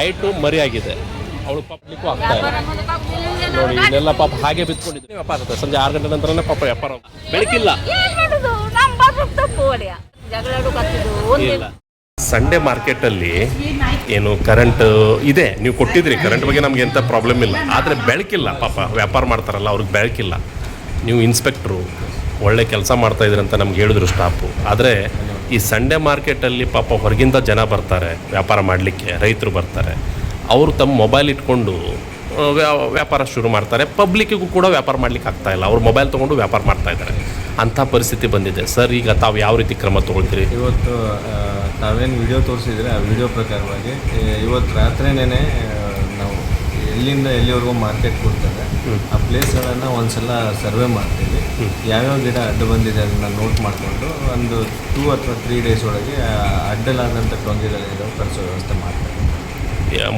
Height ಮರಿಯಾಗಿದೆ, ಅವಳು public ಆಗ್ತಾ ಇಲ್ಲ ನೋಡಿ. ಇಲ್ಲೆಲ್ಲ ಪಾಪ ಹಾಗೆ ಬಿತ್ಕೊಂಡಿದ್ದೆ ವ್ಯಾಪಾರ ಆಗುತ್ತೆ. ಸಂಜೆ 6 ಗಂಟೆ ನಂತರನೇ ಪಾಪ ವ್ಯಾಪಾರ, ಬೆಳಕಿಲ್ಲ ಇಲ್ಲ. ಸಂಡೇ ಮಾರ್ಕೆಟಲ್ಲಿ ಏನು ಕರೆಂಟ್ ಇದೆ, ನೀವು ಕೊಟ್ಟಿದ್ರಿ ಕರೆಂಟ್ ಬಗ್ಗೆ ನಮ್ಗೆ ಎಂಥ ಪ್ರಾಬ್ಲಮ್ ಇಲ್ಲ, ಆದರೆ ಬೆಳಕಿಲ್ಲ. ಪಾಪ ವ್ಯಾಪಾರ ಮಾಡ್ತಾರಲ್ಲ ಅವ್ರಿಗೆ ಬೆಳಕಿಲ್ಲ. ನೀವು ಇನ್ಸ್ಪೆಕ್ಟ್ರು ಒಳ್ಳೆ ಕೆಲಸ ಮಾಡ್ತಾಯಿದ್ರಿ ಅಂತ ನಮ್ಗೆ ಹೇಳಿದ್ರು ಸ್ಟಾಫು. ಆದರೆ ಈ ಸಂಡೇ ಮಾರ್ಕೆಟಲ್ಲಿ ಪಾಪ ಹೊರಗಿಂದ ಜನ ಬರ್ತಾರೆ ವ್ಯಾಪಾರ ಮಾಡಲಿಕ್ಕೆ, ರೈತರು ಬರ್ತಾರೆ, ಅವರು ತಮ್ಮ ಮೊಬೈಲ್ ಇಟ್ಕೊಂಡು ವ್ಯಾಪಾರ ಶುರು ಮಾಡ್ತಾರೆ. ಪಬ್ಲಿಕ್ಕಿಗೂ ಕೂಡ ವ್ಯಾಪಾರ ಮಾಡಲಿಕ್ಕೆ ಆಗ್ತಾಯಿಲ್ಲ, ಅವ್ರು ಮೊಬೈಲ್ ತೊಗೊಂಡು ವ್ಯಾಪಾರ ಮಾಡ್ತಾಯಿದ್ದಾರೆ. ಅಂಥ ಪರಿಸ್ಥಿತಿ ಬಂದಿದೆ ಸರ್. ಈಗ ತಾವು ಯಾವ ರೀತಿ ಕ್ರಮ ತೊಗೊಳ್ತೀರಿ? ಇವತ್ತು ತಾವೇನು ವಿಡಿಯೋ ತೋರಿಸಿದರೆ ಆ ವಿಡಿಯೋ ಪ್ರಕಾರವಾಗಿ ಇವತ್ತು ರಾತ್ರಿನೇ ನಾವು ಎಲ್ಲಿಂದ ಎಲ್ಲಿವರೆಗೂ ಮಾರ್ಕೆಟ್ ಕೊಡ್ತಾರೆ ಆ ಪ್ಲೇಸ್ಗಳನ್ನು ಒಂದ್ಸಲ ಸರ್ವೆ ಮಾಡ್ತೀವಿ. ಯಾವ್ಯಾವ ಗಿಡ ಅಡ್ಡ ಬಂದಿದೆ ಅದನ್ನು ನೋಟ್ ಮಾಡಿಕೊಂಡು ಒಂದು 2 ಅಥವಾ 3 ಡೇಸ್ ಒಳಗೆ ಅಡ್ಡಲಾದಂಥ ಟೊಂಗಿಗಳಿರೋ ಕಳಿಸೋ ವ್ಯವಸ್ಥೆ ಮಾಡ್ತೀವಿ.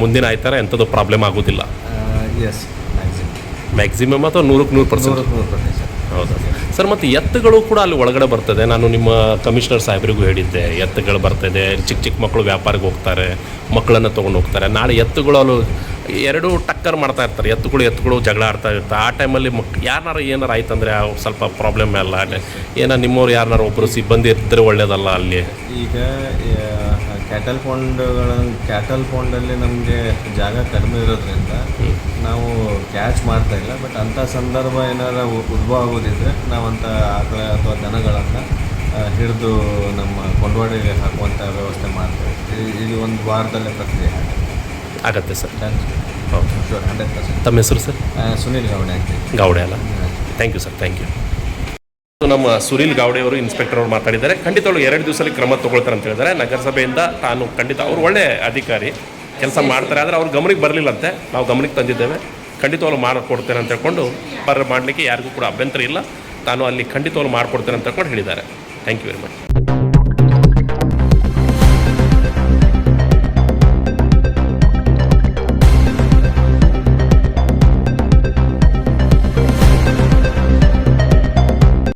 ಮುಂದಿನ ಆಯ್ತಾರ ಎಂಥದ್ದು ಪ್ರಾಬ್ಲಮ್ ಆಗೋದಿಲ್ಲ? ಎಸ್, ಮ್ಯಾಕ್ಸಿಮಮ್ ಅಥವಾ 100% ಹೌದಾ ಸರ್? ಮತ್ತು ಎತ್ತುಗಳು ಕೂಡ ಅಲ್ಲಿ ಒಳಗಡೆ ಬರ್ತದೆ. ನಾನು ನಿಮ್ಮ ಕಮಿಷನರ್ ಸಾಹೇಬರಿಗೂ ಹೇಳಿದ್ದೆ, ಎತ್ತುಗಳು ಬರ್ತದೆ, ಚಿಕ್ಕ ಚಿಕ್ಕ ಮಕ್ಕಳು ವ್ಯಾಪಾರಕ್ಕೆ ಹೋಗ್ತಾರೆ, ಮಕ್ಕಳನ್ನು ತೊಗೊಂಡು ಹೋಗ್ತಾರೆ. ನಾಳೆ ಎತ್ತುಗಳು ಅಲ್ಲಿ ಎರಡೂ ಟಕ್ಕರ್ ಮಾಡ್ತಾ ಇರ್ತಾರೆ, ಎತ್ತುಗಳು ಜಗಳ ಆಡ್ತಾ ಇರ್ತಾರೆ. ಆ ಟೈಮಲ್ಲಿ ಏನಾರು ಆಯ್ತಂದರೆ ಸ್ವಲ್ಪ ಪ್ರಾಬ್ಲಮ್ ಅಲ್ಲ. ನಿಮ್ಮವ್ರು ಯಾರನ್ನಾರು ಒಬ್ಬರು ಸಿಬ್ಬಂದಿ ಇದ್ದರೆ ಒಳ್ಳೇದಲ್ಲ ಅಲ್ಲಿ. ಈಗ ಕ್ಯಾಟಲ್ ಫಾಂಡಲ್ಲಿ ನಮಗೆ ಜಾಗ ಕಡಿಮೆ ಇರೋದ್ರಿಂದ ನಾವು ಕ್ಯಾಚ್ ಮಾಡ್ತಾ ಇಲ್ಲ. ಬಟ್ ಅಂಥ ಸಂದರ್ಭ ಏನಾರು ಉದ್ಭವ ಆಗೋದಿದ್ರೆ ನಾವಂಥ ಆಕಳ ಅಥವಾ ದನಗಳನ್ನು ಹಿಡಿದು ನಮ್ಮ ಕೊಂಡವಾಡಿಗೆ ಹಾಕುವಂಥ ವ್ಯವಸ್ಥೆ ಮಾಡ್ತೇವೆ. ಇದು ಒಂದು ವಾರದಲ್ಲೇ ಪ್ರಕ್ರಿಯೆ ಆಗತ್ತೆ ಸರ್. Okay, sure, 100%. ತಮ್ಮ ಹೆಸರು ಸರ್? ಸುನೀಲ್ ಗೌಡೆ ಆಗ್ತೀವಿ. ಗೌಡೆ ಅಲ್ಲ? Thank you sir, thank you. ನಮ್ಮ ಸುನೀಲ್ ಗಾವಡೆ ಅವರು ಇನ್ಸ್ಪೆಕ್ಟರ್ ಅವರು ಮಾತಾಡಿದ್ದಾರೆ. ಖಂಡಿತವಾಗ್ಲೂ 2 ದಿವಸದಲ್ಲಿ ಕ್ರಮ ತೊಗೊಳ್ತಾರೆ ಅಂತ ಹೇಳಿದ್ದಾರೆ. ನಗರಸಭೆಯಿಂದ ತಾನು ಖಂಡಿತ ಅವರು ಒಳ್ಳೆ ಅಧಿಕಾರಿ, ಕೆಲಸ ಮಾಡ್ತಾರೆ. ಆದರೆ ಅವ್ರ ಗಮನಕ್ಕೆ ಬರಲಿಲ್ಲಂತೆ, ನಾವು ಗಮನಕ್ಕೆ ತಂದಿದ್ದೇವೆ. ಖಂಡಿತವಾಗ್ಲೂ ಮಾಡಿಕೊಡ್ತೇನೆ ಅಂತ ಹೇಳ್ಕೊಂಡು ಮಾಡಲಿಕ್ಕೆ ಯಾರಿಗೂ ಕೂಡ ಅಭ್ಯಂತರ ಇಲ್ಲ. ತಾನು ಅಲ್ಲಿ ಖಂಡಿತವಾಗ್ಲೂ ಮಾಡಿಕೊಡ್ತೇನೆ ಅಂತ ಹೇಳ್ಕೊಂಡು ಹೇಳಿದ್ದಾರೆ. Thank you very much.